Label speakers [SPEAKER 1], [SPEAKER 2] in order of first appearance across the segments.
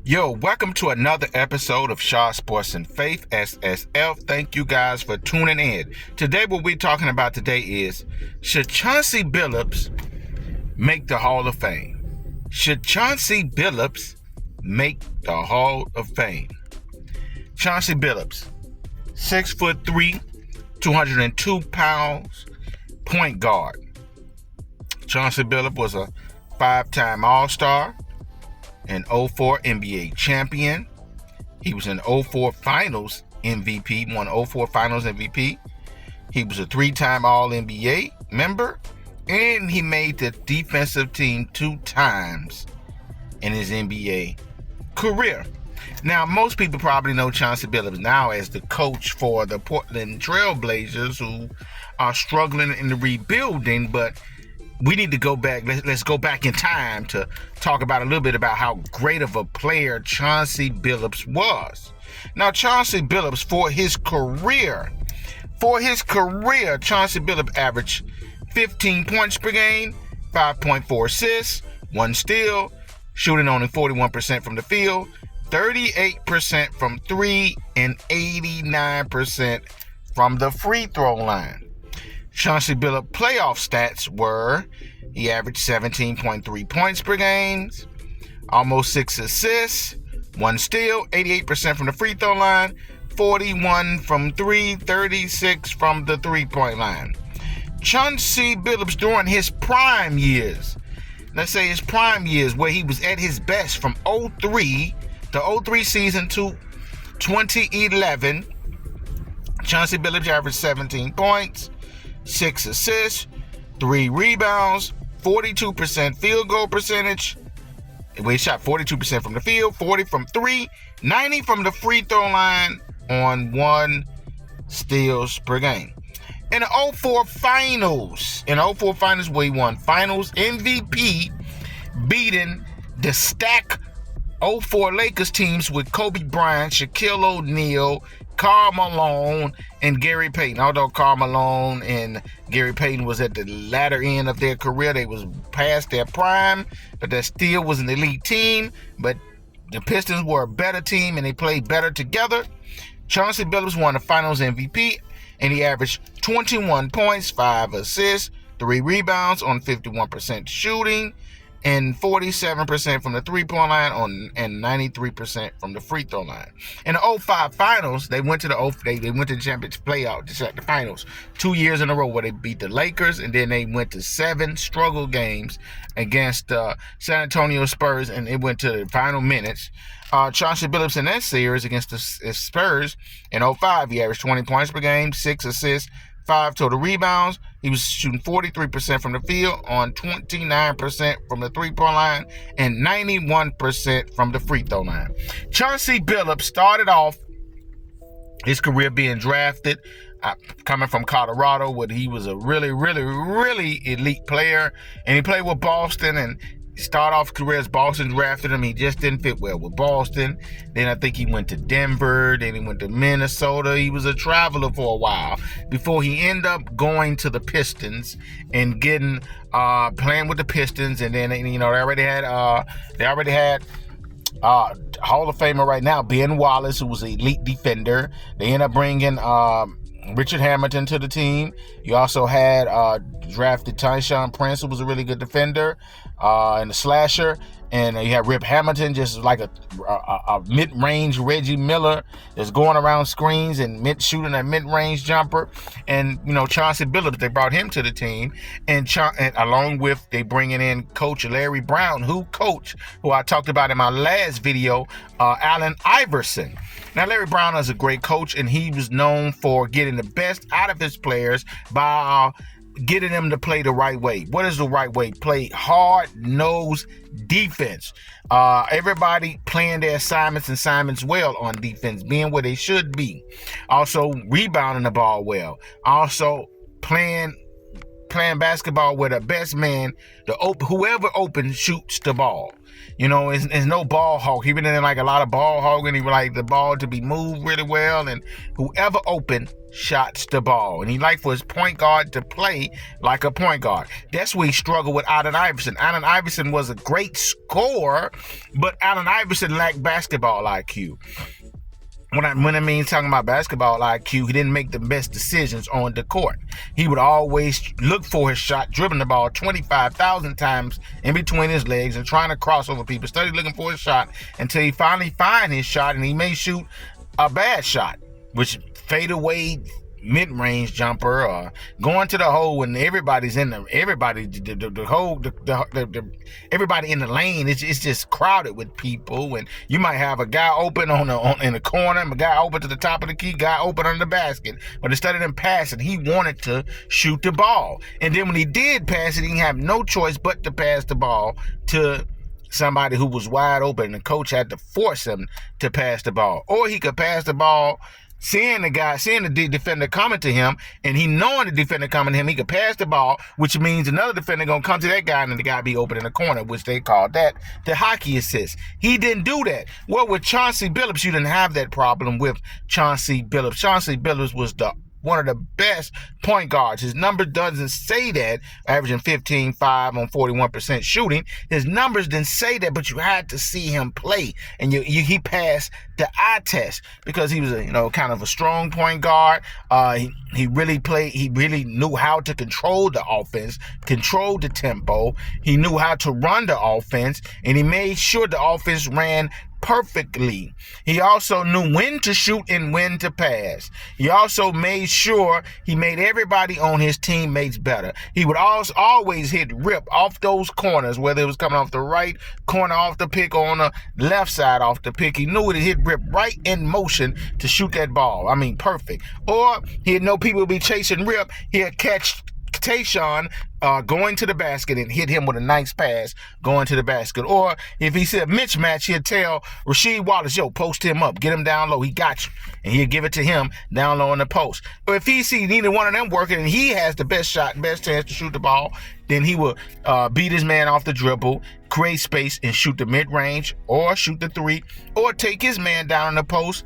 [SPEAKER 1] Yo, welcome to another episode of Shaw Sports and Faith, SSF. Thank you guys for tuning in. Today, what we're talking about today is, should Chauncey Billups make the Hall of Fame? Should Chauncey Billups make the Hall of Fame? Chauncey Billups, 6'3", 202 pounds, point guard. Chauncey Billups was a 5-time All-Star, an 04 NBA champion. He was an 04 Finals MVP, won 04 Finals MVP. He was a 3-time All-NBA member, and he made the defensive team 2 times in his NBA career. Now, most people probably know Chauncey Billups now as the coach for the Portland Trail Blazers, who are struggling in the rebuilding, but we need to go back. Let's go back in time to talk about a little bit about how great of a player Chauncey Billups was. Now, Chauncey Billups, for his career, Chauncey Billups averaged 15 points per game, 5.4 assists, 1 steal, shooting only 41% from the field, 38% from 3, and 89% from the free throw line. Chauncey Billups' playoff stats were, he averaged 17.3 points per game, almost 6 assists, 1 steal, 88% from the free throw line, 41 from 3, 36 from the three-point line. Chauncey Billups during his prime years, let's say his prime years where he was at his best from 03, the 03 season to 2011, Chauncey Billups averaged 17 points, 6 assists, 3 rebounds, 42% field goal percentage. He shot 42% from the field, 40 from 3, 90 from the free throw line on 1 steals per game. In the 04 Finals, where he won Finals MVP, beating the stack 04 Lakers teams with Kobe Bryant, Shaquille O'Neal, Karl Malone, and Gary Payton. Although Karl Malone and Gary Payton was at the latter end of their career, they was past their prime, but that still was an elite team. But the Pistons were a better team, and they played better together. Chauncey Billups won the Finals MVP, and he averaged 21 points, 5 assists, 3 rebounds on 51% shooting, and 47% from the three-point line and 93% from the free throw line. In the 05 Finals, they went to the championship playoff, the finals, 2 years in a row where they beat the Lakers, and then they went to 7 struggle games against San Antonio Spurs, and it went to the final minutes. Chauncey Billups in that series against the Spurs in 05, he averaged 20 points per game, 6 assists, 5 total rebounds. He was shooting 43% from the field on 29% from the three-point line and 91% from the free throw line. Chauncey Billups started off his career being drafted, coming from Colorado, where he was a really, really, really elite player. And he played with Boston, and started off his career as Boston drafted him. He just didn't fit well with Boston. Then I think he went to Denver. Then he went to Minnesota. He was a traveler for a while before he ended up going to the Pistons and getting playing with the Pistons. And then they already had Hall of Famer right now, Ben Wallace, who was an elite defender. They ended up bringing Richard Hamilton to the team. You also had drafted Tyshawn Prince, who was a really good defender and a slasher. And you had Rip Hamilton, just like a mid-range Reggie Miller that's going around screens and shooting a mid-range jumper. And, Chauncey Billups, they brought him to the team. And along with, they bringing in Coach Larry Brown, who I talked about in my last video, Allen Iverson. Now, Larry Brown is a great coach, and he was known for getting the best out of his players by getting them to play the right way. What is the right way? Play hard-nosed defense. Everybody playing their assignments well on defense, being where they should be. Also, rebounding the ball well. Also, playing basketball where the best man, whoever open, shoots the ball. It's no ball hawk. He been in like a lot of ball hogging. He would like the ball to be moved really well, and whoever open shots the ball. And he like for his point guard to play like a point guard. That's where he struggled with Allen Iverson. Allen Iverson was a great scorer, but Allen Iverson lacked basketball IQ. When I mean talking about basketball IQ, he didn't make the best decisions on the court. He would always look for his shot, dribbling the ball 25,000 times in between his legs and trying to cross over people. Study looking for his shot until he finally find his shot, and he may shoot a bad shot, which fade away mid-range jumper or going to the hole when everybody's in everybody in the lane. It's just crowded with people, and you might have a guy open in the corner, a guy open to the top of the key, guy open under the basket, but instead of him passing, he wanted to shoot the ball. And then when he did pass it, he didn't have no choice but to pass the ball to somebody who was wide open, and the coach had to force him to pass the ball. Or he could pass the ball seeing the defender coming to him, and he knowing the defender coming to him, he could pass the ball, which means another defender gonna come to that guy, and the guy be open in the corner, which they call that the hockey assist. He didn't do that. Well, with Chauncey Billups, you didn't have that problem with Chauncey Billups. Chauncey Billups was one of the best point guards. His number doesn't say that, averaging 15.5 on 41% shooting. His numbers didn't say that, but you had to see him play, and he passed the eye test because he was kind of a strong point guard. He really played. He really knew how to control the offense, control the tempo. He knew how to run the offense, and he made sure the offense ran perfectly. He also knew when to shoot and when to pass. He also made sure he made everybody on his teammates better. He would always hit rip off those corners, whether it was coming off the right corner off the pick or on the left side off the pick. He knew to hit rip right in motion to shoot that ball. I mean, perfect. Or he'd know people would be chasing rip. He'd catch Tayshaun going to the basket and hit him with a nice pass going to the basket. Or if he said mismatch, he'd tell Rasheed Wallace, post him up, get him down low, he got you. And he'd give it to him down low in the post. Or if he see neither one of them working and he has the best shot, best chance to shoot the ball, then he will beat his man off the dribble, create space, and shoot the mid-range or shoot the three, or take his man down in the post,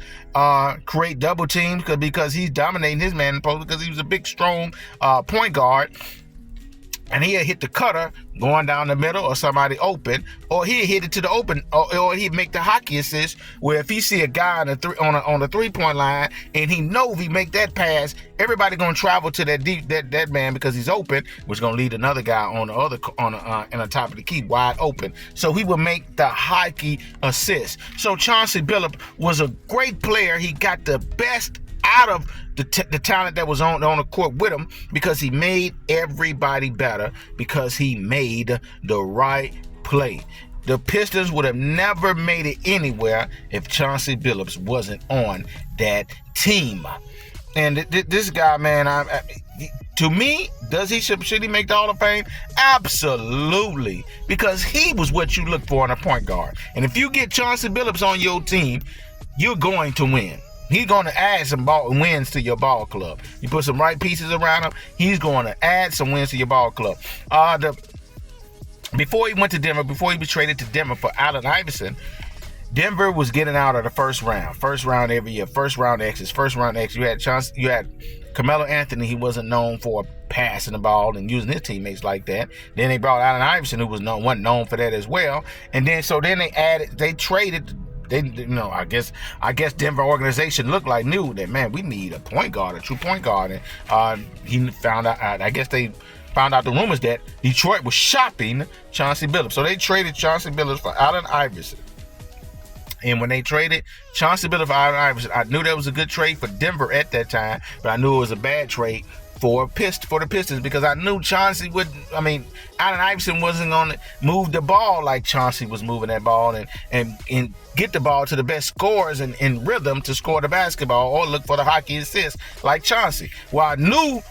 [SPEAKER 1] create double teams because he's dominating his man in the post because he was a big, strong point guard. And he'll hit the cutter going down the middle or somebody open, or he'll hit it to the open, or he'd make the hockey assist where if he see a guy on the three-point line and he know if he make that pass, everybody gonna travel to that man because he's open, which gonna lead another guy on the top of the key wide open. So he would make the hockey assist. So Chauncey Billups was a great player. He got the best out of the talent that was on the court with him because he made everybody better, because he made the right play. The Pistons would have never made it anywhere if Chauncey Billups wasn't on that team. And this guy, man, to me, should he make the Hall of Fame? Absolutely, because he was what you look for in a point guard. And if you get Chauncey Billups on your team, you're going to win. He's going to add some wins to your ball club. You put some right pieces around him, he's going to add some wins to your ball club. Before he went to Denver, before he was traded to Denver for Allen Iverson, Denver was getting out of the first round every year. First round exits. You had Carmelo Anthony. He wasn't known for passing the ball and using his teammates like that. Then they brought Allen Iverson, who wasn't known for that as well. And then they traded. I guess Denver organization knew that, man, we need a point guard, a true point guard. And he found out, I guess they found out the rumors that Detroit was shopping Chauncey Billups. So they traded Chauncey Billups for Allen Iverson. And when they traded Chauncey Billups for Allen Iverson, I knew that was a good trade for Denver at that time, but I knew it was a bad trade for the Pistons, because I knew Allen Iverson wasn't going to move the ball like Chauncey was moving that ball and get the ball to the best scorers in rhythm to score the basketball or look for the hockey assist like Chauncey. Well, I knew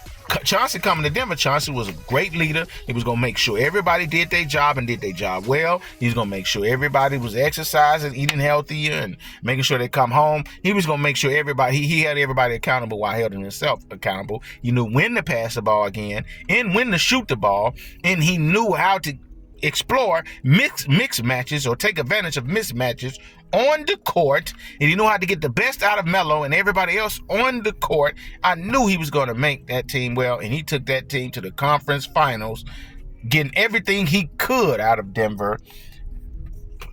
[SPEAKER 1] Chauncey coming to Denver, Chauncey was a great leader. He was going to make sure everybody did their job and did their job well. He was going to make sure everybody was exercising, eating healthier, and making sure they come home. He was going to make sure he had everybody accountable while holding himself accountable. He knew when to pass the ball again and when to shoot the ball, and he knew how to explore mix matches or take advantage of mismatches on the court, and he knew how to get the best out of Melo and everybody else on the court. I knew he was going to make that team well, and he took that team to the conference finals, getting everything he could out of Denver.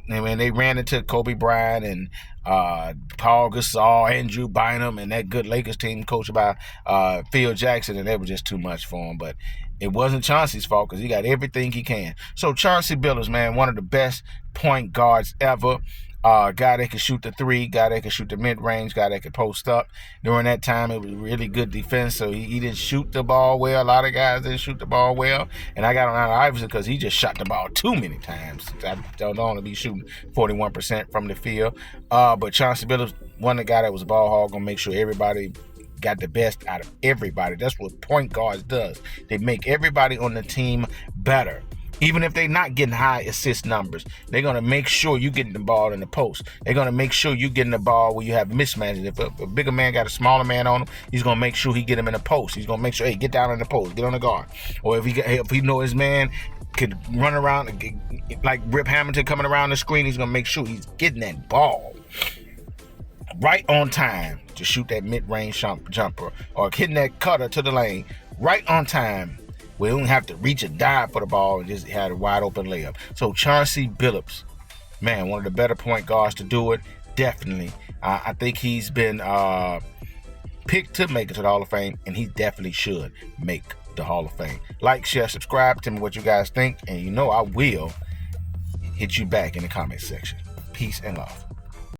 [SPEAKER 1] And when they ran into Kobe Bryant and Paul Gasol, Andrew Bynum, and that good Lakers team coached by Phil Jackson, and that was just too much for him. But it wasn't Chauncey's fault because he got everything he can. So Chauncey Billups, man, one of the best point guards ever. Guy that could shoot the three, guy that could shoot the mid-range, guy that could post up. During that time, it was really good defense, so he didn't shoot the ball well. A lot of guys didn't shoot the ball well. And I got on Allen Iverson because he just shot the ball too many times. I don't want to be shooting 41% from the field. But Chauncey Billups, one of the guy that was a ball hog, going to make sure everybody got the best out of everybody. That's what point guards does. They make everybody on the team better. Even if they're not getting high assist numbers, they're going to make sure you're getting the ball in the post. They're going to make sure you're getting the ball where you have mismatches. If a bigger man got a smaller man on him, he's going to make sure he get him in the post. He's going to make sure, hey, get down in the post, get on the guard. Or if he know his man could run around, like Rip Hamilton coming around the screen, he's going to make sure he's getting that ball right on time to shoot that mid-range jumper or hitting that cutter to the lane right on time. We don't have to reach and dive for the ball and just had a wide open layup. So Chauncey Billups, man, one of the better point guards to do it. Definitely. I think he's been picked to make it to the Hall of Fame, and he definitely should make the Hall of Fame. Like, share, subscribe. Tell me what you guys think, and you know I will hit you back in the comment section. Peace and love.